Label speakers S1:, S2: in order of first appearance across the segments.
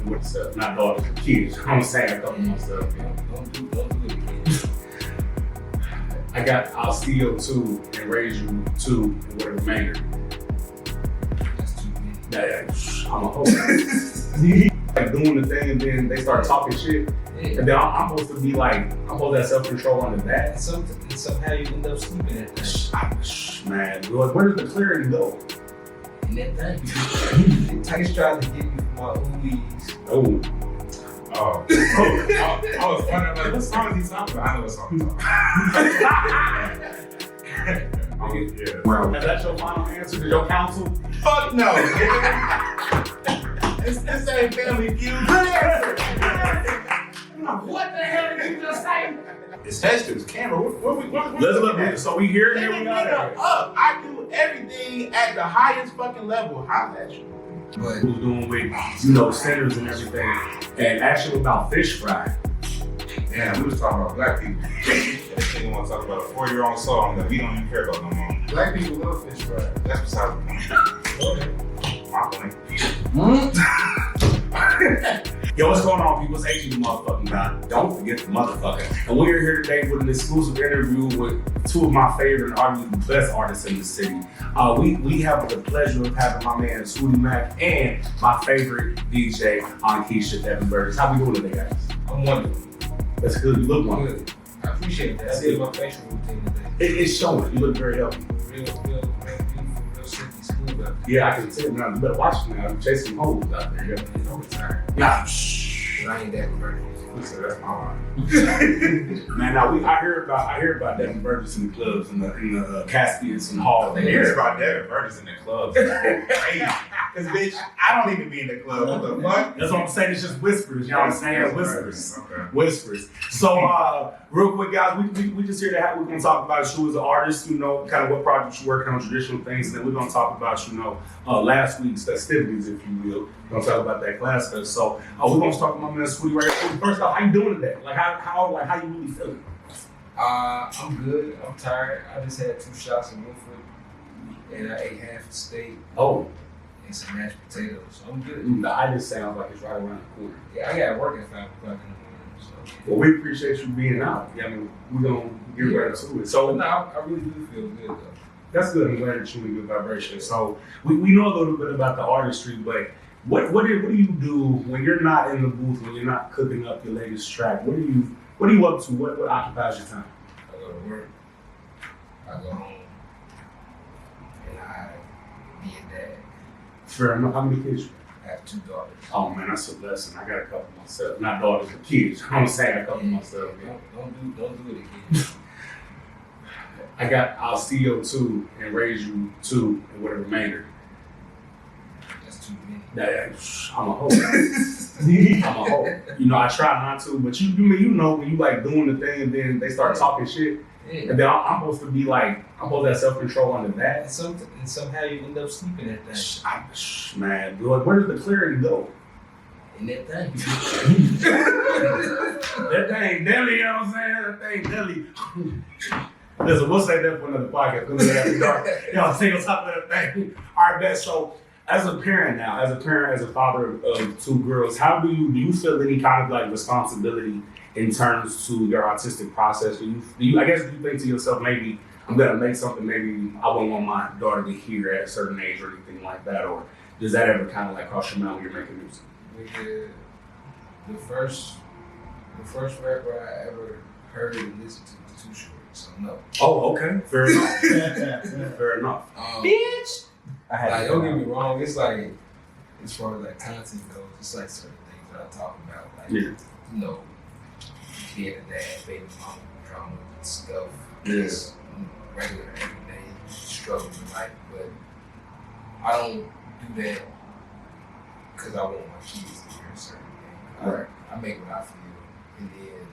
S1: with not daughters, but kids. You know what I'm saying? A couple months up.
S2: Don't do it again.
S1: I'll steal you 2 and raise you 2 and with the remainder.
S2: That's too many.
S1: I'm a hoe. Like doing the thing and then they start talking shit.
S2: Yeah.
S1: And then I'm supposed to be like, I'm supposed to have self-control under that.
S2: And somehow you end up sleeping at that.
S1: Man, where does the clarity go?
S2: In that thing. Tice tried to get me from my oolies.
S1: Oh.
S3: I was wondering, like, what song is he talking about? I know what song he's talking about. Yeah.
S1: Well, is that your final answer to your counsel?
S3: Fuck no, nigga. This ain't Family Feud.
S1: What the hell did you just say?
S3: It's Hester's camera. What
S1: Let's look at it. So we here and
S3: Nigga,
S1: we got
S3: nigga,
S1: it.
S3: up. I do everything at the highest fucking level. Holla at you.
S2: But
S1: Who's doing with, centers and everything. And actually about fish fry.
S3: Damn, we was talking about black people. This nigga want to talk about a 4-year-old song that we don't even care about no more.
S2: black people love fish fry.
S3: That's beside the point. My point.
S1: Yo, what's going on, people? It's H, you motherfucking guy. Don't forget the motherfucker. And we're here today with an exclusive interview with 2 of my favorite, arguably the best artists in the city. We have the pleasure of having my man Swooty and my favorite DJ on Keisha, Devin Burgess. How we doing today, guys?
S2: I'm wonderful.
S1: That's good. You look wonderful.
S2: Good. I appreciate that. I did my facial routine today.
S1: It's showing. You look very healthy.
S2: Real beautiful, real silky smooth out there.
S1: Yeah, I can tell. Now you better watch it now. I'm chasing hoes out there.
S2: I'm retired.
S1: Nah,
S2: But I ain't that converted.
S3: So that's my line.
S1: man. Now I hear about Devin Burgess in the clubs in the Caspians and Hall.
S3: They hear about Devin Burgess in the club. Cause bitch, I don't even be in the club. What the fuck?
S1: That's what I'm saying. It's just whispers. You know what I'm saying? Whispers.
S3: Okay.
S1: Whispers. So, real quick, guys, we just here to we're gonna talk about you as an artist. Kind of what projects you're working on, traditional things, and then we're gonna talk about last week's festivities, if you will. We're gonna talk about that class fest. So, we're gonna start with my man Swooty right here. First off, how you doing today? Like how you really feeling?
S2: I'm good. I'm tired. I just had 2 shots of Woodford and I ate half a steak
S1: Oh,
S2: and some mashed potatoes. So I'm good.
S1: the itis sounds like it's right around the corner.
S2: Yeah, I got work at 5 o'clock in the morning. So.
S1: Well, we appreciate you being out. Yeah, I mean, we're gonna get right to it. So,
S2: But no, I really do feel good though.
S1: that's good. I'm glad that you're in good vibration. So we know a little bit about the artistry, but what do you do when you're not in the booth, when you're not cooking up your latest track? What are you up to? What occupies your time?
S2: I go to work, I go home, and I be a dad.
S1: Fair enough. How many kids?
S2: I have 2 daughters.
S1: Oh man, that's a blessing. I got a couple myself. Not daughters, but kids. I'm saying a couple myself.
S2: Don't do it again.
S1: I'll steal you 2 and raise you 2 and with the remainder.
S2: That's too many.
S1: I'm a hoe. I'm a hoe. I try not to, but when you like doing the thing and then they start talking shit,
S2: Yeah.
S1: and then I'm supposed to be like, I'm supposed to have self-control under that.
S2: And somehow you end up sleeping at that.
S1: Man, where does the clarity go?
S2: In that thing.
S1: That thing deadly, you know what I'm saying? That thing deadly. Listen, we'll say that for another podcast. Because it's dark. You know what I'm saying? On top of that thing. All right, best. So, as a parent now, as a father of 2 girls, how do you feel any kind of like responsibility in terms to your artistic process? Do you think to yourself, maybe I'm gonna make something maybe I wouldn't want my daughter to hear at a certain age or anything like that, or does that ever kind of like cross your mind when you're making music?
S2: The first rapper I ever heard and listened to was Too Short, so no.
S1: Oh, okay, fair enough. Fair enough.
S2: Bitch. Like, don't get me wrong. It's like, as far as like content goes, it's like certain things that I talk about, like being a dad, baby mama, drama, stuff, just regular everyday struggles in life. But I don't do that because I want my kids to hear a certain thing.
S1: Right.
S2: I make what I feel, and then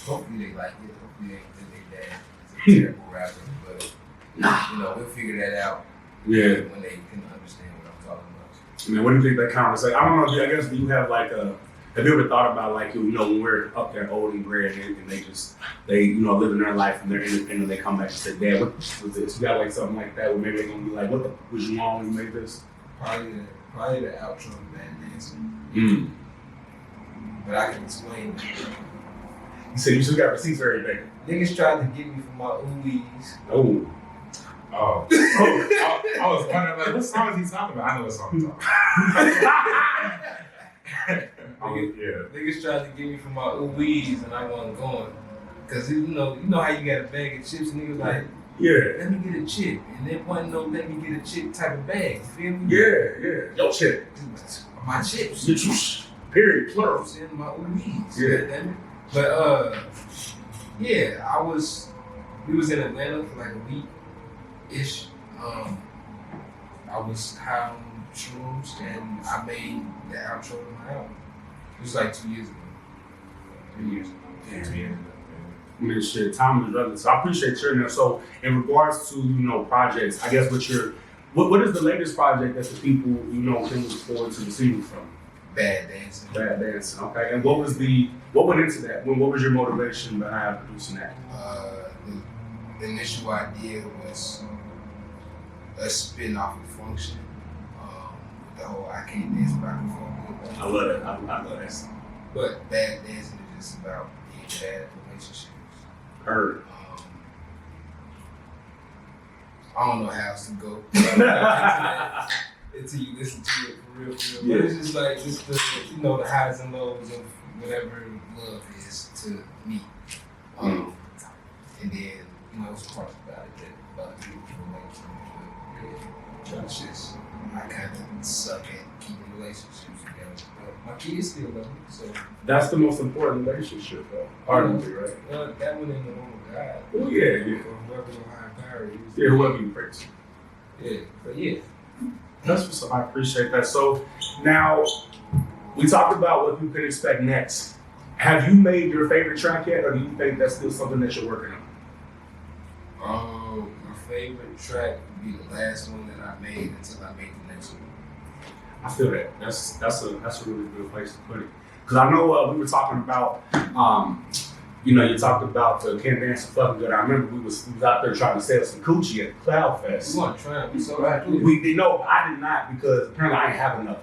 S2: hopefully they like it. Hopefully they think their dad is a terrible rapper, but we'll figure that out.
S1: Yeah.
S2: When they can understand what I'm talking about.
S1: I mean, what do you think that conversation? I don't know. I guess do you have like have you ever thought about like when we're up there old and gray and they living their life and they're independent, they come back and say, Dad, what was this? You got like something like that where maybe they're gonna be like, what the was you on when you made this?
S2: Probably the outro of Bad Dancing. But I can explain it.
S1: You said you still got receipts for everything.
S2: Niggas tried to get me for my oolies.
S1: Oh.
S3: Oh. I was wondering, like, what song is he talking about? I know what song he's talking about.
S2: Niggas tried to get me for my oolies and I wasn't going. Cause you know how you got a bag of chips and niggas like,
S1: Yeah.
S2: let me get a chip. And it wasn't no let me get a chip type of bag. You feel me?
S1: Yeah. Yo, chip.
S2: My chips.
S1: Period. Plural.
S2: In my oolies.
S1: Yeah.
S2: But we was in Atlanta for like a week-ish. I was high on shrooms and I made the outro to my album. It was like 2 years ago. 3 years ago.
S1: Yeah. 2 years ago. I mean, shit, time is relevant. So I appreciate sharing that. So in regards to, projects, I guess what is the latest project that the people, can look forward to receiving from?
S2: Bad Dancing.
S1: Bad Dancing, okay. And what went into that? What was your motivation behind producing that?
S2: The initial idea was a spin-off of Function. The whole I Can't Dance But I Can Feel Good.
S1: I love it. I love that.
S2: But Bad Dancing is just about being bad at relationships.
S1: Heard.
S2: I don't know how else to go until you listen to it for real.
S1: Yeah.
S2: But it's just like the the highs and lows of whatever love is to me. And then some parts about it that other people can relate to. But it's just I kind of suck at keeping relationships together. But my kids still love me, so
S1: That's the most important relationship, though. Arguably, right?
S2: that one ain't the one with God.
S1: Oh yeah.
S2: Or whoever the high power is.
S1: Yeah, whoever you pray to.
S2: Yeah, but yeah.
S1: That's what's up. I appreciate that. So now we talked about what you can expect next. Have you made your favorite track yet, or do you think that's still something that you're working on?
S2: My favorite track would be the last one that I made until I made the next one.
S1: I feel that. That's a really good place to put it. Because I know we were talking about, you talked about Can't Dance so Fucking Good. I remember we was out there trying to sell some coochie at the Cloud Fest.
S2: You want to try it? We sold out.
S1: We did no, I did not because apparently I ain't have enough.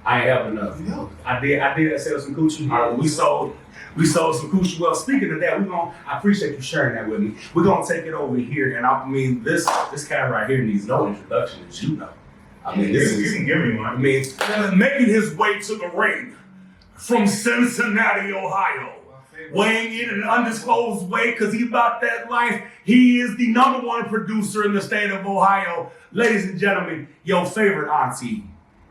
S1: I ain't have enough.
S2: No.
S1: I did sell some coochie. We sold some coochie. Well, speaking of that, I appreciate you sharing that with me. We're gonna take it over here, and this cat right here needs no introduction, as you know. I mean,
S3: You can give me one.
S1: I mean, making his way to the ring from Cincinnati, Ohio, weighing in an undisclosed weight because he about that life. He is the #1 producer in the state of Ohio. Ladies and gentlemen, your favorite auntie,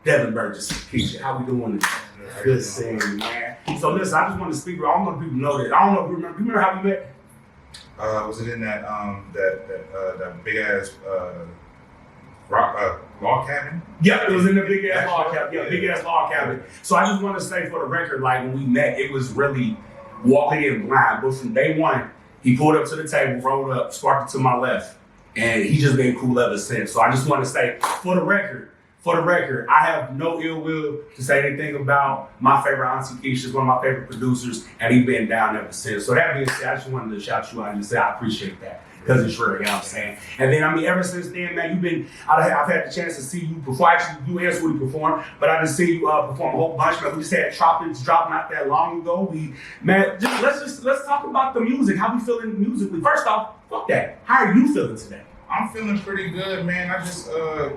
S1: Devin Burgess. Keisha, how we doing today? Good seeing you, man. So listen, I just want to speak. I don't know if people know that. I don't know if you remember how we met?
S3: Was it in that big ass log cabin?
S1: Yeah, it was in the big ass log cabin. Yeah, big ass log cabin. So I just want to say for the record, like when we met, it was really walking in blind. But from day one, he pulled up to the table, rolled up, sparked it to my left, and he just been cool ever since. So I just want to say, for the record, I have no ill will to say anything about my favorite auntie Keisha. She's one of my favorite producers, and he's been down ever since. So that being said, I just wanted to shout you out and say I appreciate that. Because it's real, you know what I'm saying? And then, ever since then, man, I've had the chance to see you perform. Actually, you and Swooty perform, but I just see you perform a whole bunch, man. We just had Tropics drop not that long ago. Let's talk about the music. How we feeling musically? First off, fuck that. How are you feeling today?
S3: I'm feeling pretty good, man. I just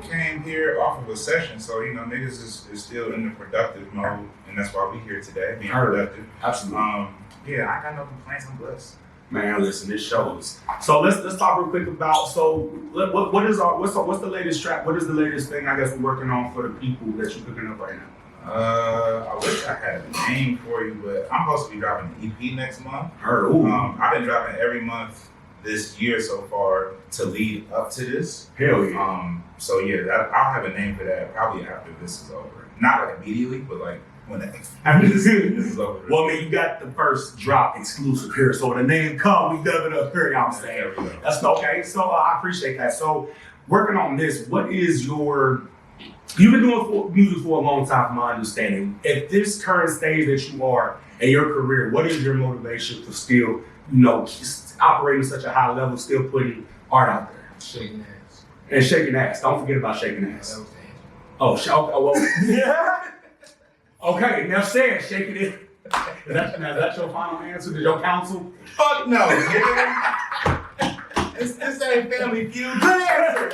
S3: came here off of a session, so niggas is still in the productive mode, and that's why we here today, being productive.
S1: Absolutely.
S3: I ain't got no complaints. I'm blessed.
S1: Man, listen, this shows. So let's talk real quick about what's the latest track? What is the latest thing I guess we're working on for the people that you're cooking up right now?
S3: I wish I had a name for you, but I'm supposed to be dropping an EP next month. I've been dropping every month this year so far to lead up to this.
S1: Hell yeah.
S3: I'll have a name for that probably after this is over. Not like immediately, but like when after this is over.
S1: Well, I mean, you got the first drop exclusive here, so when the name come, we dub it up here. I'm saying
S3: there we go.
S1: that's okay. So I appreciate that. So working on this, what is your? You've been doing music for a long time, from my understanding. At this current stage that you are in your career, what is your motivation for still, operating such a high level, still putting art out there?
S2: Shaking ass.
S1: And shaking ass. Don't forget about shaking ass.
S2: That was the answer.
S1: Oh, well, yeah. Okay, enough said. Shaking it. Is that your final answer? Did your counsel?
S3: Fuck no, nigga. This ain't Family Feud. Good answer.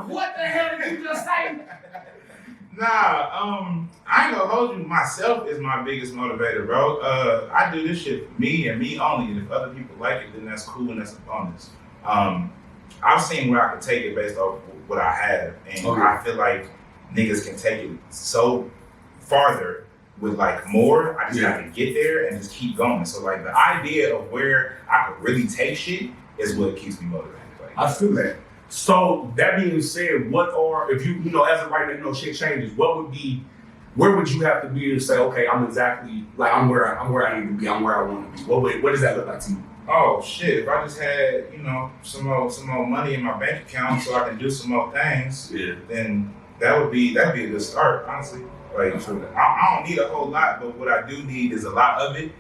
S1: What the hell did you just say?
S3: Nah, I ain't gonna hold you. Myself is my biggest motivator, bro. I do this shit for me and me only. And if other people like it, then that's cool and that's a bonus. I've seen where I can take it based off what I have, and I feel like niggas can take it so farther with like more. I just have to get there and just keep going. So like the idea of where I could really take shit is what keeps me motivated. Like,
S1: I feel that. So that being said, what are, if you know, as of right now, shit changes, what would be, where would you have to be to say, okay, I'm exactly, like, I'm where I need to be, I'm where I want to be. What does that look like to you?
S3: oh shit, if I just had, some more money in my bank account so I can do some more things, then that'd be a good start, honestly. Like, I don't need a whole lot, but what I do need is a lot of it.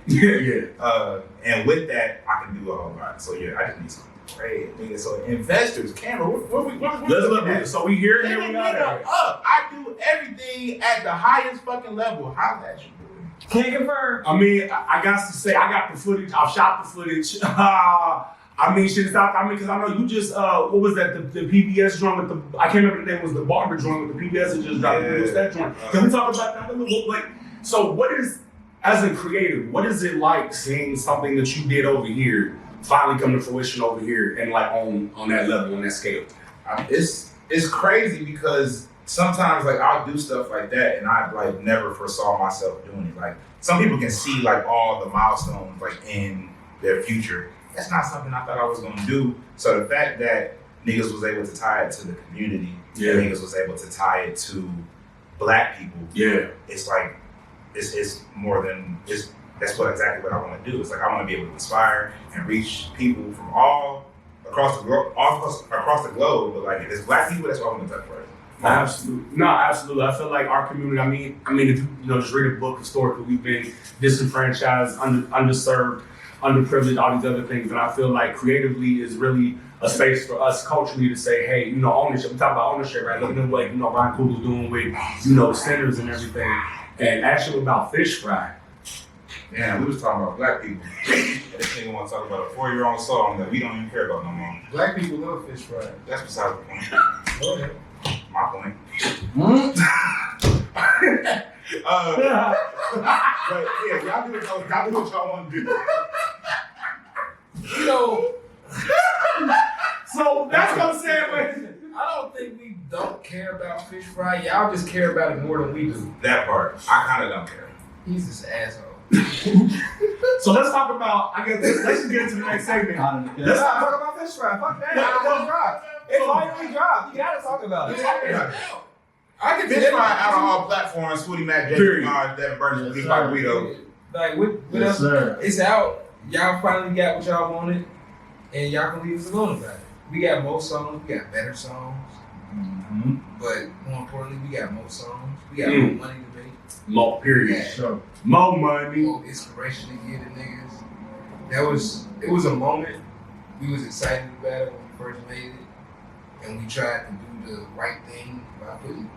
S3: And with that, I can do a whole lot. So yeah, I just need some bread, nigga. So investors, camera, what
S1: Let's look at it. So we here and here we got it.
S3: I do everything at the highest fucking level. How's that you doing?
S4: Can't confirm.
S1: I mean, I got to say, I got the footage. I've shot the footage. I mean, shit, stop. I mean, because I know you just, what was that? The PBS joint with the, I can't remember the name, was the barber joint with the PBS that just dropped.
S3: Yeah.
S1: What's that joint? Can we talk about that a little? Like, so what is, as a creative, what is it like seeing something that you did over here finally come to fruition over here and like on that level, on that scale?
S3: It's crazy because sometimes like I'll do stuff like that and I like never foresaw myself doing it. Like some people can see like all the milestones like in their future. That's not something I thought I was gonna do. So the fact that niggas was able to tie it to the community, and niggas was able to tie it to black people, it's like it's more than that's exactly what I want to do. It's like I want to be able to inspire and reach people from all across the globe. But like if it's black people, that's what I want to touch first.
S1: Absolutely. No, absolutely. I feel like our community, I mean, if you just read a book historically, we've been disenfranchised, underserved, underprivileged, all these other things. And I feel like creatively is really a space for us culturally to say, hey, ownership. We talk about ownership, right? Looking at what, Ryan Coogler's doing with, centers and everything. And actually about fish fry.
S3: Yeah, we was talking about black people. This nigga want to talk about a 4-year-old song that we don't even care about no more.
S2: Black people love fish fry.
S3: That's besides the point.
S2: Okay.
S3: My point. But yeah, y'all do what y'all want to do.
S1: So that's what I'm saying.
S2: I don't think we don't care about fish fry. Y'all just care about it more than we do.
S3: That part, I kind of don't care.
S2: He's this asshole.
S1: So let's talk about, let's just get into the next segment.
S4: Let's not talk about fish fry. Fuck that. It's dropped. It's finally dropped. You gotta talk about it.
S2: I can
S3: Fish fry out on all platforms. Swooty, Matt, Devin, Burgess, Big Mike, Guido.
S2: Like, what else?
S4: Sir.
S2: It's out. Y'all finally got what y'all wanted, and y'all can leave us alone about it. We got more songs. We got better songs.
S3: Mm-hmm.
S2: But more importantly, we got more songs. We got more money to make.
S1: More, period.
S2: Yeah.
S4: Sure.
S1: More money.
S2: More inspiration to give the niggas. It was a moment. We was excited about it when we first made it. And we tried to do the right thing by putting,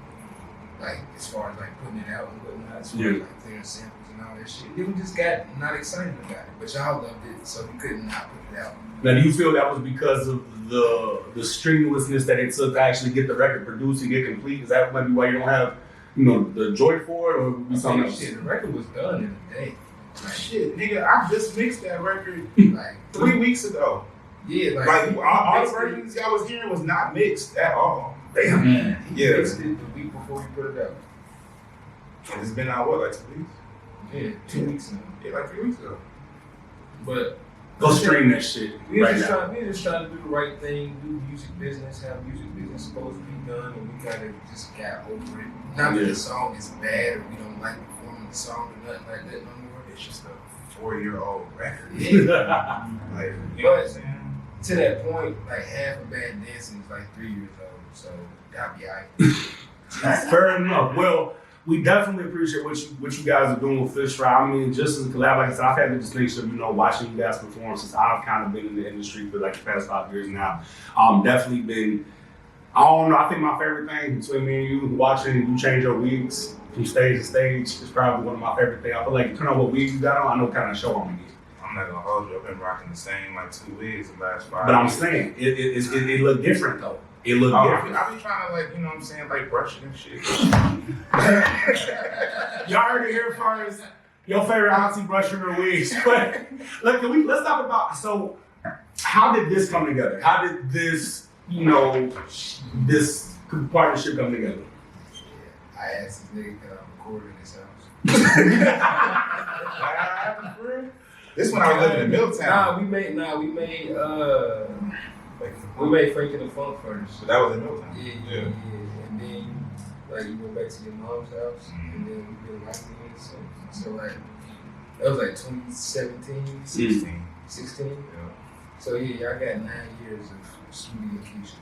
S2: like, as far as like putting it out and whatnot, as far as like clearing samples and all that shit. Then we just got not excited about it. But y'all loved it, so we couldn't not put it out.
S1: Now, do you feel that was because of the strenuousness that it took to actually get the record produced and get complete? Is that maybe why you don't have, the joy for it, or would it be something else?
S2: Shit, the record was done in a day.
S3: Like, shit, nigga, I just mixed that record
S2: Like
S3: 3 weeks ago.
S2: yeah,
S3: Like all the versions y'all was hearing was not mixed at all.
S1: Damn.
S2: He
S3: Yeah.
S2: fixed it the week before we put it out.
S3: And it's been out, what, like 2 weeks?
S2: Yeah, 2 weeks now.
S3: Yeah, like 3 weeks ago.
S2: But
S1: Go stream that shit
S2: we were
S1: right
S2: just
S1: now.
S2: trying to do the right thing, do music business, how music business is supposed to be done, and we kind of just got over it. Not that the song is bad or we don't like performing the song or nothing like that no more.
S3: It's just a 4-year-old record.
S2: Yeah.
S3: Like, you know what I'm saying?
S2: To that point, like half of Bad Dancing is like 3 years old, so that'll be alright.
S1: Fair enough. Well, we definitely appreciate what you guys are doing with Fish Fry. I mean, just as a collab, like I said, I've had the distinction of, watching you guys perform since I've kind of been in the industry for like the past 5 years now. Definitely been, I don't know, I think my favorite thing between me and you, watching you change your wigs from stage to stage is probably one of my favorite things. I feel like depending on what wig you got on, I know what kind of show I'm gonna get.
S3: I'm not gonna hold you. I've been rocking the same like 2 wigs the last 5
S1: But I'm
S3: years.
S1: saying it look different though. It look different.
S3: I be trying to like, you know what I'm saying, like brushing and shit.
S1: Y'all heard it here first. Your favorite auntie brushing her wigs. But look, let's talk about, so how did this come together? How did this, this partnership come together?
S2: I asked this nigga can I record in his house.
S3: This one I was living in Milltown.
S2: We made Frank and the Funk first.
S3: So that was in Milltown.
S2: Yeah. And then like you went back to your mom's house, and then we been rocking it. So like that was like 2017, 16.
S3: Yeah.
S2: So yeah, I got 9 years of Swooty and Keisha.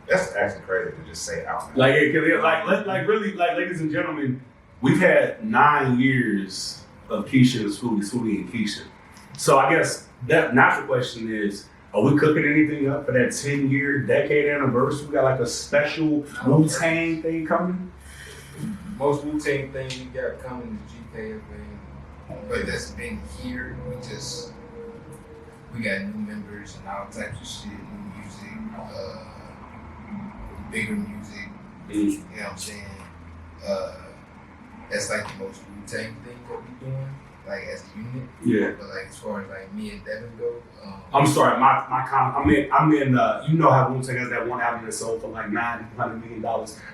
S3: That's actually crazy to just say out loud.
S1: Like really, ladies and gentlemen, we've had 9 years of Keisha and Swooty and Keisha. So I guess that natural question is, are we cooking anything up for that 10-year decade anniversary? We got like a special Wu-Tang thing coming?
S2: Most Wu-Tang thing we got coming is GKF, but that's been here. We got new members and all types of shit, new music, bigger music. You know what I'm saying? That's like the most Wu-Tang thing that we doing, like as a unit.
S1: Yeah.
S2: But like as far as like me and Devin go,
S1: I'm sorry, I'm in, you know how Wu-Tang has that one album that sold for like $900 million.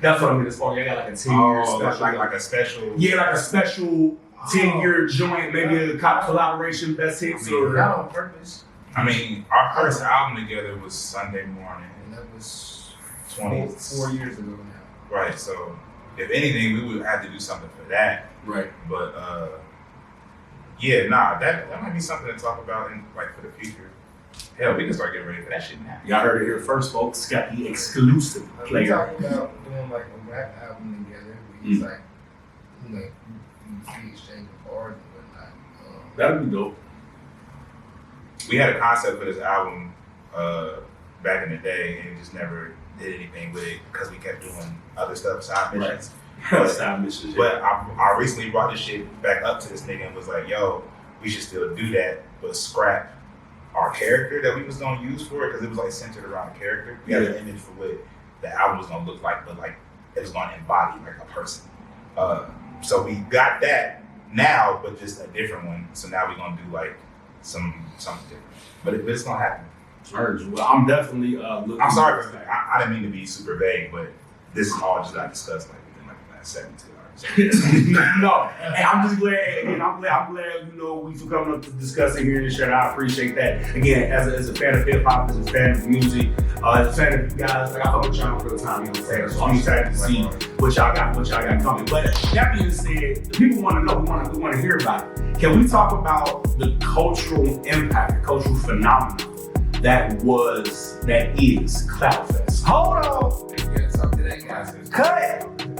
S1: That's what I mean as far as, I got like a 10-year special.
S3: Like a special.
S1: Yeah, like a special 10-year joint, maybe a collaboration, best hits, or
S2: not on purpose.
S3: I mean, our first album together was Sunday Morning.
S2: And that was
S3: 20
S2: 4 years ago now.
S3: Right, so if anything, we would have to do something for that.
S1: right.
S3: But yeah, that might be something to talk about in like for the future. Hell, we can start getting ready for that shit now.
S1: Y'all heard it here first, folks. Got the exclusive
S2: We're
S1: player.
S2: talking about doing like a rap album together. We just like, we exchange bars and whatnot.
S1: That'd be dope.
S3: We had a concept for this album back in the day, and just never did anything with it because we kept doing other stuff, side missions.
S1: Side missions,
S3: But I recently brought this shit back up to this nigga and was like, yo, we should still do that, but scrap our character that we was gonna use for it, because it was like centered around a character. We had an image for what the album was gonna look like, but like it was gonna embody like a person. So we got that now, but just a different one. So now we're gonna do like something different. But it's gonna happen.
S1: Well, I'm definitely looking.
S3: I'm sorry, I didn't mean to be super vague, but this all just got discussed like within like the last 72 hours.
S1: No, and I'm just glad. Again, I'm glad we for coming up to discuss it here in the show. I appreciate that. Again, as a fan of hip hop, as a fan of music, as a fan of you guys, like I fuck with y'all for the time. You know what I'm saying? So I'm excited to see what y'all got coming. But that being said, the people want to know. We want to hear about it. Can we talk about the cultural impact, the cultural phenomenon that is Cloud Fest? Hold on.
S2: Yeah, talk to that guy.
S1: Cut it.